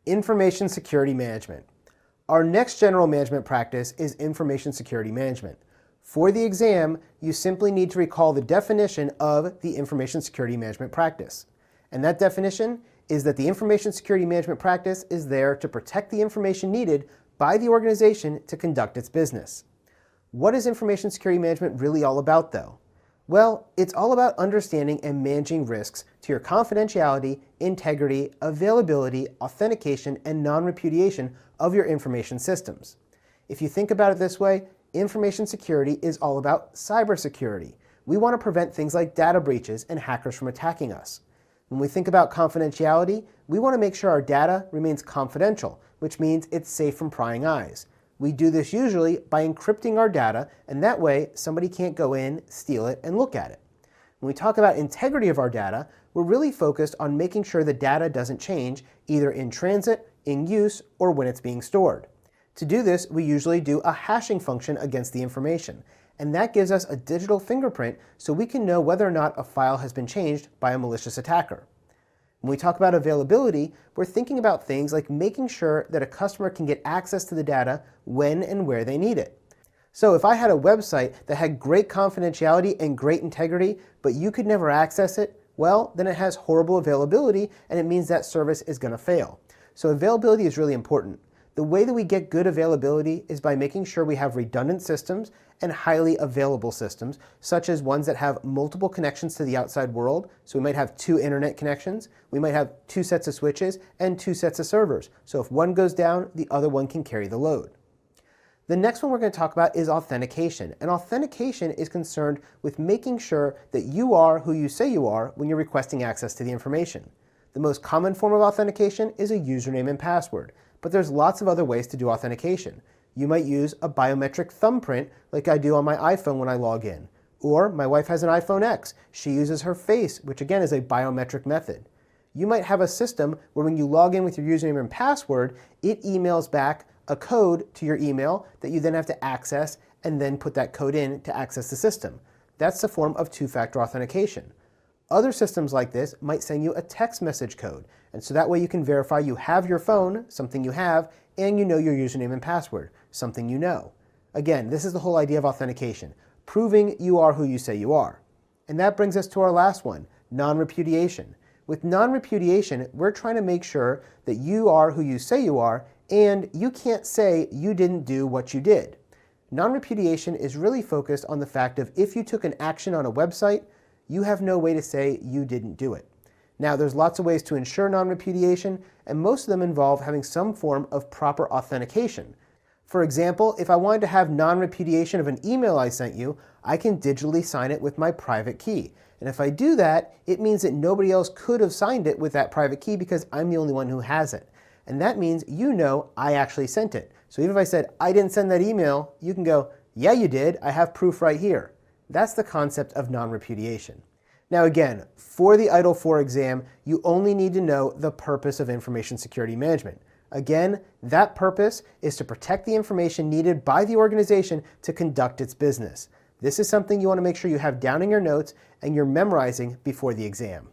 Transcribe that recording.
Information security management. Our next general management practice is information security management. For the exam, you simply need to recall the definition of the information security management practice. And that definition is that the information security management practice is there to protect the information needed by the organization to conduct its business. What is information security management really all about, though? Well, it's all about understanding and managing risks to your confidentiality, integrity, availability, authentication, and non-repudiation of your information systems. If you think about it this way, information security is all about cybersecurity. We want to prevent things like data breaches and hackers from attacking us. When we think about confidentiality, we want to make sure our data remains confidential, which means it's safe from prying eyes. We do this usually by encrypting our data, and that way somebody can't go in, steal it, and look at it. When we talk about integrity of our data, we're really focused on making sure the data doesn't change either in transit, in use, or when it's being stored. To do this, we usually do a hashing function against the information, and that gives us a digital fingerprint so we can know whether or not a file has been changed by a malicious attacker. When we talk about availability, we're thinking about things like making sure that a customer can get access to the data when and where they need it. So if I had a website that had great confidentiality and great integrity, but you could never access it, well, then it has horrible availability, and it means that service is going to fail. So availability is really important. The way that we get good availability is by making sure we have redundant systems and highly available systems, such as ones that have multiple connections to the outside world. So we might have 2 internet connections, we might have 2 sets of switches, and 2 sets of servers. So if one goes down, the other one can carry the load. The next one we're going to talk about is authentication. And authentication is concerned with making sure that you are who you say you are when you're requesting access to the information. The most common form of authentication is a username and password, but there's lots of other ways to do authentication. You might use a biometric thumbprint like I do on my iPhone when I log in. Or my wife has an iPhone X. She uses her face, which again is a biometric method. You might have a system where when you log in with your username and password, it emails back a code to your email that you then have to access and then put that code in to access the system. That's a form of two-factor authentication. Other systems like this might send you a text message code, and so that way you can verify you have your phone, something you have, and you know your username and password, something you know. Again, this is the whole idea of authentication, proving you are who you say you are. And that brings us to our last one, non-repudiation. With non-repudiation, we're trying to make sure that you are who you say you are, and you can't say you didn't do what you did. Non-repudiation is really focused on the fact of if you took an action on a website, you have no way to say you didn't do it. Now, there's lots of ways to ensure non-repudiation, and most of them involve having some form of proper authentication. For example, if I wanted to have non-repudiation of an email I sent you, I can digitally sign it with my private key. And if I do that, it means that nobody else could have signed it with that private key because I'm the only one who has it. And that means you know I actually sent it. So even if I said, I didn't send that email, you can go, yeah, you did. I have proof right here. That's the concept of non-repudiation. Now again, for the EIDL 4 exam, you only need to know the purpose of information security management. Again, that purpose is to protect the information needed by the organization to conduct its business. This is something you want to make sure you have down in your notes and you're memorizing before the exam.